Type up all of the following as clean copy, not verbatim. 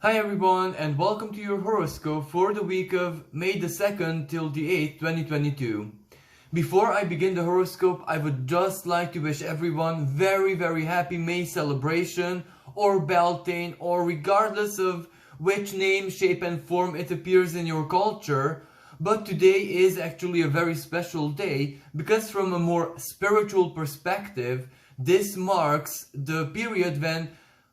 Hi everyone, and welcome to your horoscope for the week of May the 2nd till the 8th, 2022. Before I begin the horoscope, I would just like to wish everyone very happy May celebration or Beltane, or regardless of which name, shape and form it appears in your culture. But today is actually a very special day because from a more spiritual perspective, this marks the period when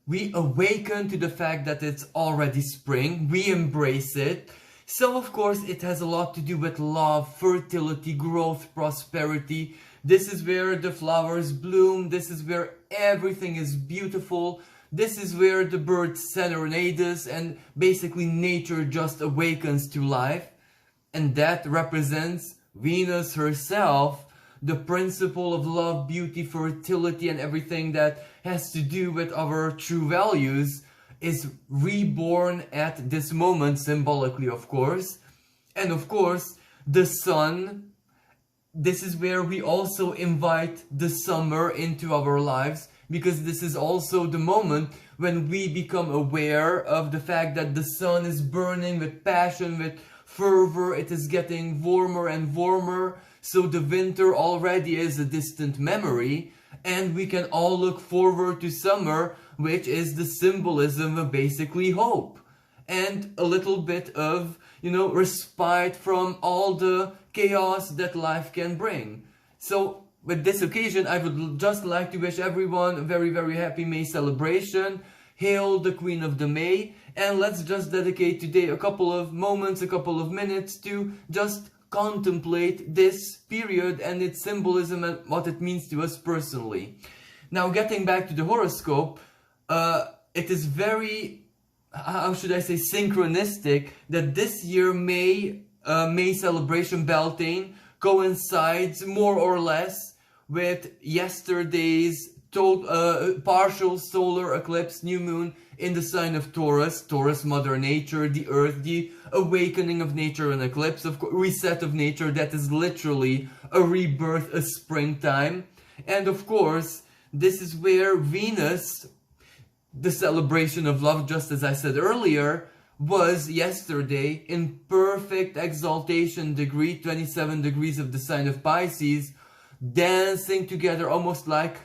we awaken to the fact that it's already spring, we embrace it. So of course it has a lot to do with love, fertility, growth, prosperity. This is where the flowers bloom, this is where everything is beautiful, this is where the birds serenade us and basically nature just awakens to life. And that represents Venus herself, the principle of love, beauty, fertility, and everything that has to do with our true values is reborn at this moment, symbolically of course. And of course, the sun, this is where we also invite the summer into our lives, because this is also the moment when we become aware of the fact that the sun is burning with passion, with fervor, it is getting warmer and warmer. So the winter already is a distant memory, and we can all look forward to summer, which is the symbolism of basically hope and a little bit of, respite from all the chaos that life can bring. So with this occasion, I would just like to wish everyone a very happy May celebration. Hail the Queen of the May, and let's just dedicate today a couple of moments, a couple of minutes to just contemplate this period and its symbolism and what it means to us personally. Now, getting back to the horoscope, it is very, how should I say, synchronistic that this year May celebration Beltane coincides more or less with yesterday's partial solar eclipse, new moon in the sign of Taurus. Taurus, Mother Nature, the earth, the awakening of nature, an eclipse, of course, reset of nature, that is literally a rebirth, a springtime. And of course, this is where Venus, the celebration of love, just as I said earlier, was yesterday in perfect exaltation degree, 27 degrees of the sign of Pisces, dancing together almost like,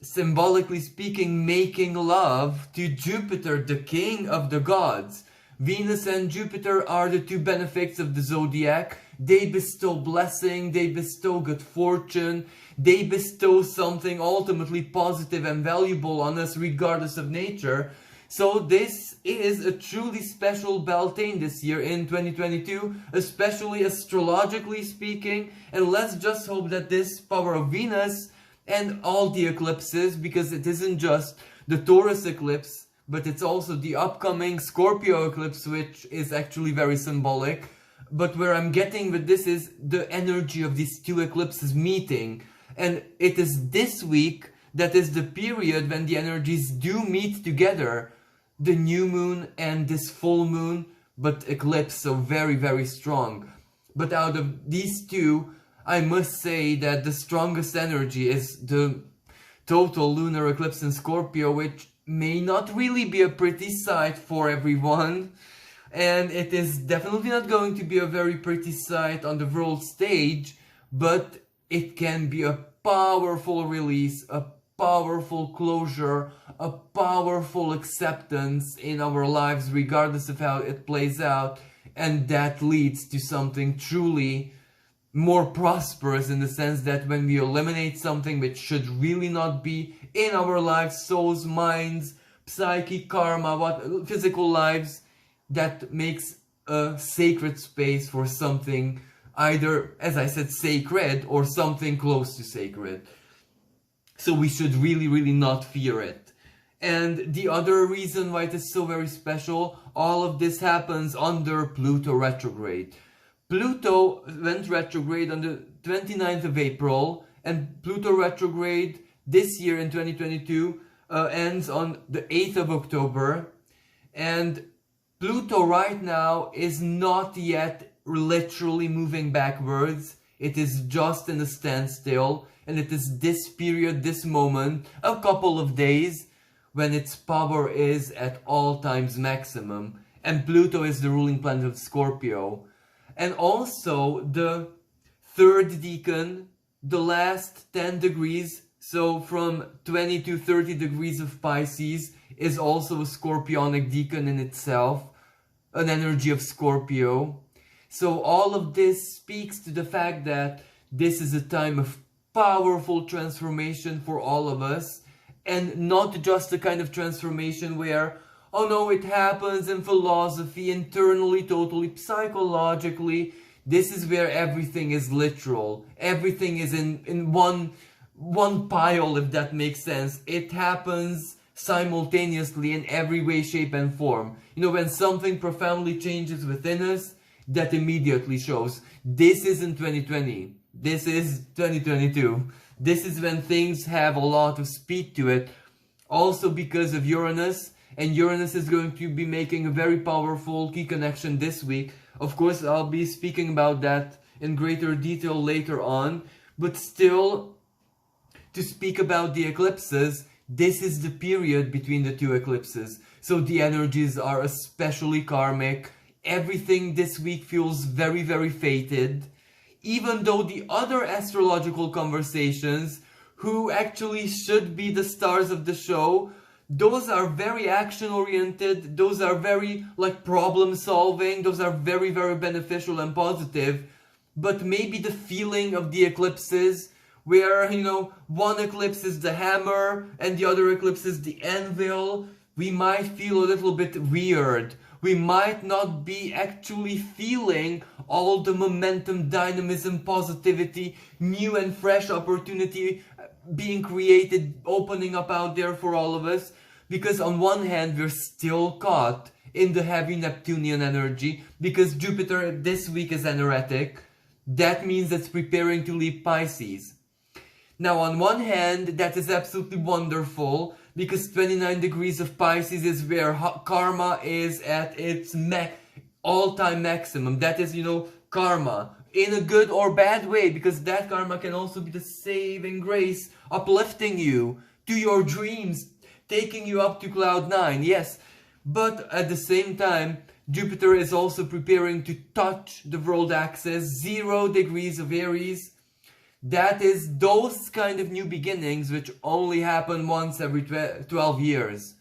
symbolically speaking, making love to Jupiter, the king of the gods. Venus and Jupiter are the two benefics of the zodiac. They bestow blessing, they bestow good fortune, they bestow something ultimately positive and valuable on us regardless of nature. So this is a truly special Beltane this year in 2022, especially astrologically speaking. And let's just hope that this power of Venus and all the eclipses, because it isn't just the Taurus eclipse, but it's also the upcoming Scorpio eclipse, which is actually very symbolic. But where I'm getting with this is the energy of these two eclipses meeting. And it is this week that is the period when the energies do meet together. The new moon and this full moon, but eclipse, so very strong. But out of these two, I must say that the strongest energy is the total lunar eclipse in Scorpio, which may not really be a pretty sight for everyone. And it is definitely not going to be a very pretty sight on the world stage, but it can be a powerful release, a powerful closure, a powerful acceptance in our lives, regardless of how it plays out. And that leads to something truly more prosperous, in the sense that when we eliminate something which should really not be in our lives, souls, minds, psyche, karma, physical lives, that makes a sacred space for something either, as I said, sacred or something close to sacred. So we should really not fear it. And the other reason why it is so very special, all of this happens under Pluto retrograde. Pluto went retrograde on the 29th of April, and Pluto retrograde this year in 2022 ends on the 8th of October. And Pluto right now is not yet literally moving backwards. It is just in a standstill, and it is this period, this moment, a couple of days, when its power is at all times maximum. And Pluto is the ruling planet of Scorpio. And also the third decan, the last 10 degrees, so from 20 to 30 degrees of Pisces, is also a scorpionic decan in itself, an energy of Scorpio. So all of this speaks to the fact that this is a time of powerful transformation for all of us, and not just a kind of transformation where, oh no, it happens in philosophy, internally, totally, psychologically. This is where everything is literal. Everything is in one pile, if that makes sense. It happens simultaneously in every way, shape and form. You know, when something profoundly changes within us, that immediately shows. This isn't 2020. This is 2022. This is when things have a lot of speed to it. Also because of Uranus. And Uranus is going to be making a very powerful key connection this week. Of course, I'll be speaking about that in greater detail later on. But still, to speak about the eclipses, this is the period between the two eclipses. So the energies are especially karmic. Everything this week feels very, very fated. Even though the other astrological conversations, who actually should be the stars of the show, those are very action-oriented, those are very, like, problem-solving, those are very, very beneficial and positive. But maybe the feeling of the eclipses, where, you know, one eclipse is the hammer and the other eclipse is the anvil, we might feel a little bit weird. We might not be actually feeling all the momentum, dynamism, positivity, new and fresh opportunity being created, opening up out there for all of us. Because on one hand, we're still caught in the heavy Neptunian energy, because Jupiter this week is anaretic. That means it's preparing to leave Pisces. Now, on one hand, that is absolutely wonderful, because 29 degrees of Pisces is where karma is at its all-time maximum. That is, you know, karma. In a good or bad way, because that karma can also be the saving grace, uplifting you to your dreams, taking you up to cloud 9, yes. But at the same time, Jupiter is also preparing to touch the world axis, 0 degrees of Aries. That is those kind of new beginnings which only happen once every 12 years.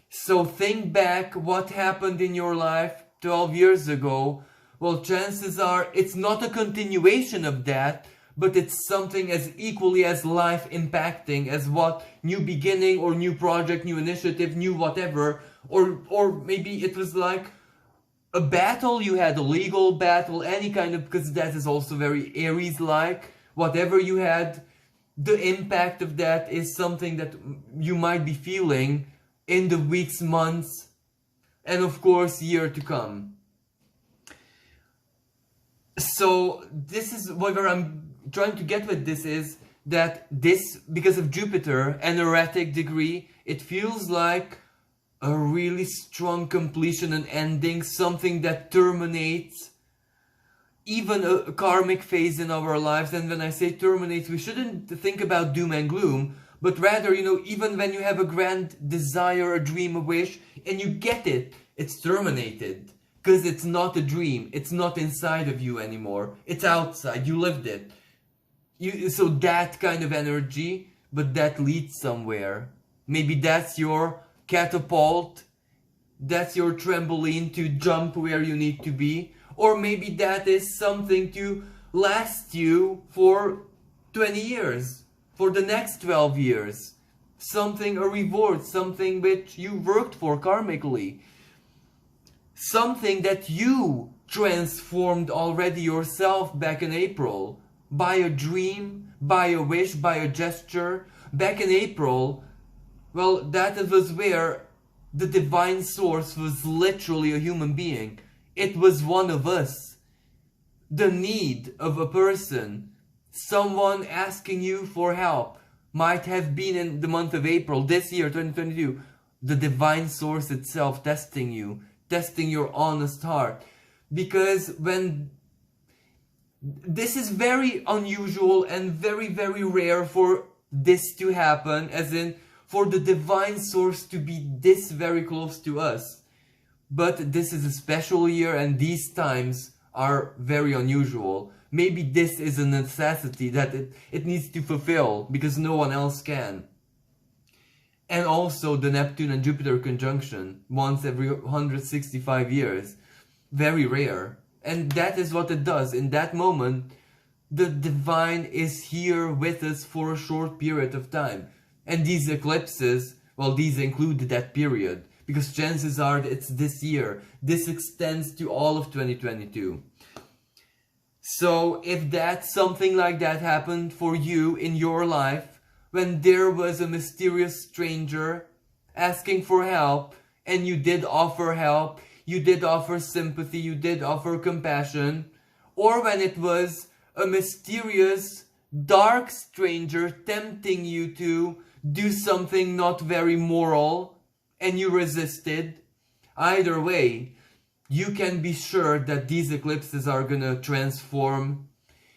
So think back what happened in your life 12 years ago. Well, chances are it's not a continuation of that, but it's something as equally as life impacting as what new beginning or new project, new initiative, new whatever, or maybe it was like a battle you had, a legal battle, any kind of, because that is also very Aries-like. Whatever you had, the impact of that is something that you might be feeling in the weeks, months, and of course, year to come. So this is where I'm trying to get with this, is that this, because of Jupiter, an erratic degree, it feels like a really strong completion and ending, something that terminates even a karmic phase in our lives. And when I say terminates, we shouldn't think about doom and gloom, but rather, you know, even when you have a grand desire, a dream, a wish, and you get it, it's terminated. Because it's not a dream, it's not inside of you anymore, it's outside, you lived it. So that kind of energy, but that leads somewhere. Maybe that's your catapult, that's your trampoline to jump where you need to be, or maybe that is something to last you for 20 years, for the next 12 years, something, a reward, something which you worked for karmically, something that you transformed already yourself back in April, by a dream, by a wish, by a gesture. Back in April, well, that was where the divine source was literally a human being. It was one of us. The need of a person, someone asking you for help, might have been in the month of April this year, 2022. The divine source itself testing you, testing your honest heart. Because when this is very unusual and very, very rare for this to happen, as in for the divine source to be this very close to us. But this is a special year and these times are very unusual. Maybe this is a necessity that it needs to fulfill because no one else can. And also the Neptune and Jupiter conjunction once every 165 years. Very rare. And that is what it does. In that moment, the divine is here with us for a short period of time. And these eclipses, well, these include that period. Because chances are that it's this year. This extends to all of 2022. So if something like that happened for you in your life, when there was a mysterious stranger asking for help, and you did offer help, you did offer sympathy, you did offer compassion, or when it was a mysterious, dark stranger tempting you to do something not very moral, and you resisted, either way, you can be sure that these eclipses are gonna transform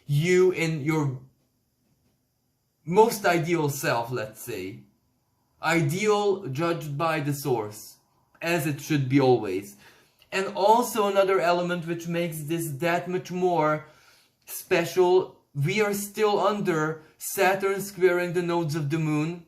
you in your most ideal self, let's say. Ideal judged by the source, as it should be always. And also another element which makes this that much more special, we are still under Saturn squaring the nodes of the moon.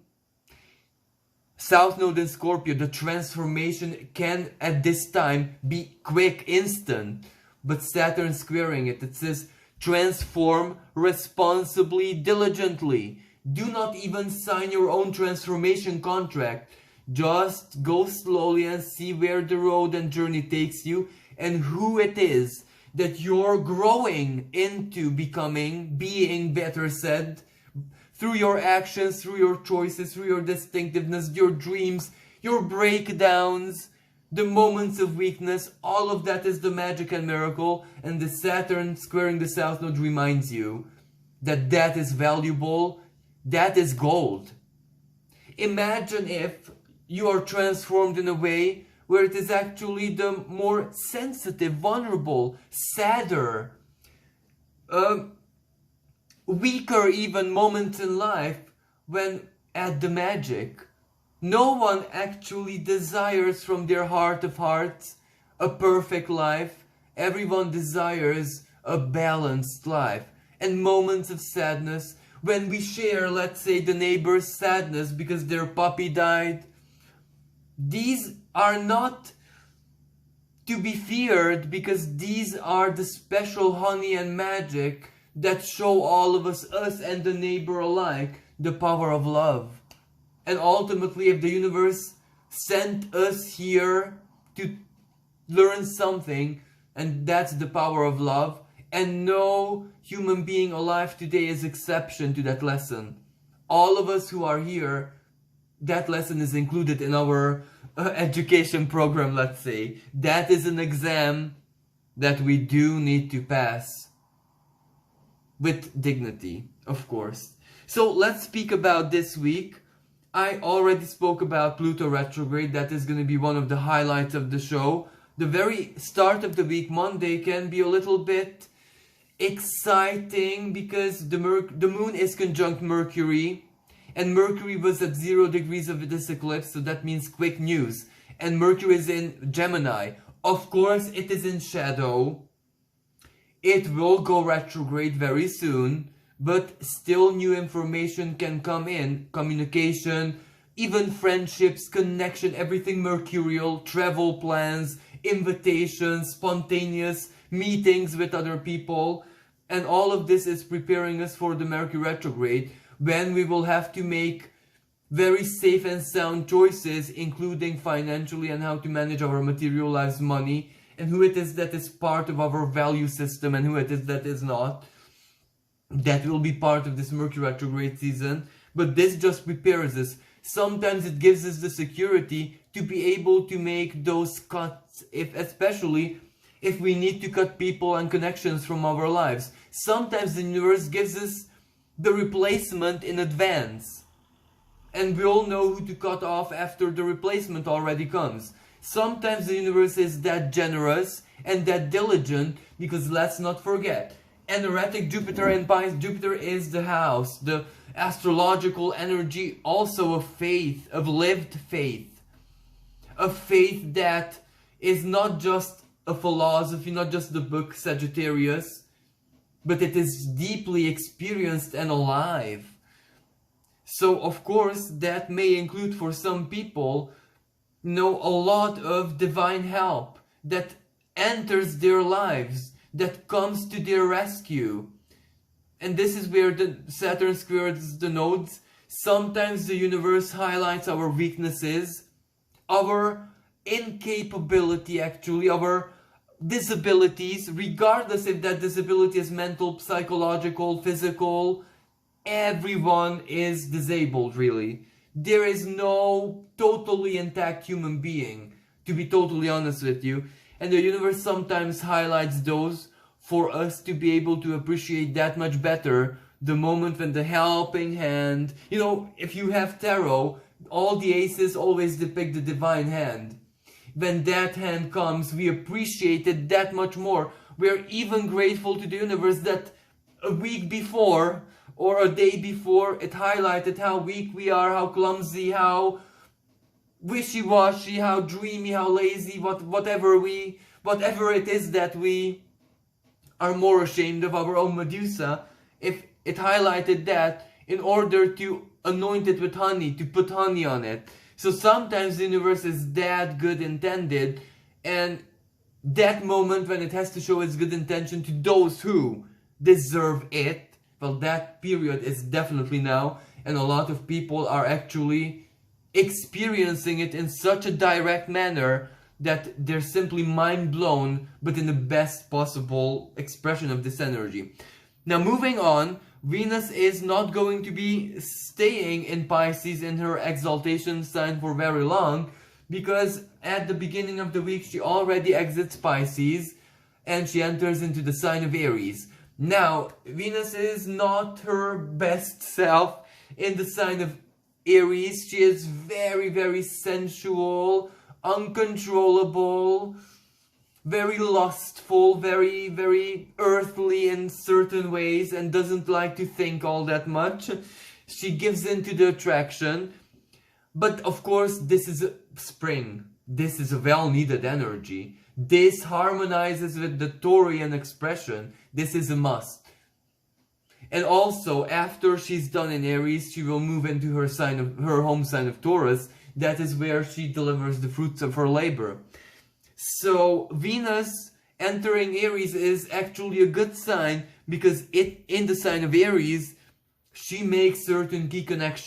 South Node in Scorpio, the transformation can at this time be quick, instant. But Saturn squaring it, it says transform responsibly, diligently. Do not even sign your own transformation contract. Just go slowly and see where the road and journey takes you and who it is that you're growing into becoming, being better said, through your actions, through your choices, through your distinctiveness, your dreams, your breakdowns, the moments of weakness. All of that is the magic and miracle, and the Saturn squaring the South Node reminds you that that is valuable, that is gold. Imagine if you are transformed in a way where it is actually the more sensitive, vulnerable, sadder, weaker even moments in life when at the magic. No one actually desires from their heart of hearts a perfect life. Everyone desires a balanced life. And moments of sadness, when we share, let's say, the neighbor's sadness because their puppy died, these are not to be feared because these are the special honey and magic that show all of us and the neighbor alike, the power of love. And ultimately, if the universe sent us here to learn something, and that's the power of love, and no human being alive today is exception to that lesson. All of us who are here, that lesson is included in our education program, let's say. That is an exam that we do need to pass. With dignity, of course. So let's speak about this week. I already spoke about Pluto retrograde. That is going to be one of the highlights of the show. The very start of the week, Monday, can be a little bit exciting because the moon is conjunct Mercury. And Mercury was at 0 degrees of this eclipse, so that means quick news. And Mercury is in Gemini. Of course, it is in shadow. It will go retrograde very soon, but still new information can come in. Communication, even friendships, connection, everything mercurial, travel plans, invitations, spontaneous meetings with other people. And all of this is preparing us for the Mercury retrograde, when we will have to make very safe and sound choices, including financially and how to manage our material lives, money, and who it is that is part of our value system and who it is that is not. That will be part of this Mercury retrograde season. But this just prepares us. Sometimes it gives us the security to be able to make those cuts, especially if we need to cut people and connections from our lives. Sometimes the universe gives us the replacement in advance. And we all know who to cut off after the replacement already comes. Sometimes the universe is that generous and that diligent because let's not forget, energetic Jupiter in Pisces. Jupiter is the house, the astrological energy also of faith, of lived faith. A faith that is not just a philosophy, not just the book Sagittarius, but it is deeply experienced and alive. So of course that may include for some people, a lot of divine help that enters their lives, that comes to their rescue. And this is where the Saturn squares the nodes. Sometimes the universe highlights our weaknesses, our incapability actually, our disabilities, regardless if that disability is mental, psychological, physical. Everyone is disabled, really. There is no totally intact human being, to be totally honest with you. And the universe sometimes highlights those for us to be able to appreciate that much better the moment when the helping hand, if you have tarot, all the aces always depict the divine hand. When that hand comes, we appreciate it that much more. We're even grateful to the universe that a week before or a day before it highlighted how weak we are, how clumsy, how wishy-washy, how dreamy, how lazy, whatever it is that we are more ashamed of, our own Medusa. If it highlighted that in order to anoint it with honey, to put honey on it. So sometimes the universe is that good intended, and that moment when it has to show its good intention to those who deserve it, well, that period is definitely now, and a lot of people are actually experiencing it in such a direct manner that they're simply mind blown, but in the best possible expression of this energy. Now moving on, Venus is not going to be staying in Pisces in her exaltation sign for very long, because at the beginning of the week she already exits Pisces and she enters into the sign of Aries. Now, Venus is not her best self in the sign of Aries. She is very, very sensual, uncontrollable, very lustful, very, very earthly in certain ways, and doesn't like to think all that much. She gives in to the attraction. But of course, this is spring. This is a well-needed energy. This harmonizes with the Taurian expression. This is a must. And also, after she's done in Aries, she will move into her home sign of Taurus. That is where she delivers the fruits of her labor. So Venus entering Aries is actually a good sign, because in the sign of Aries, she makes certain key connections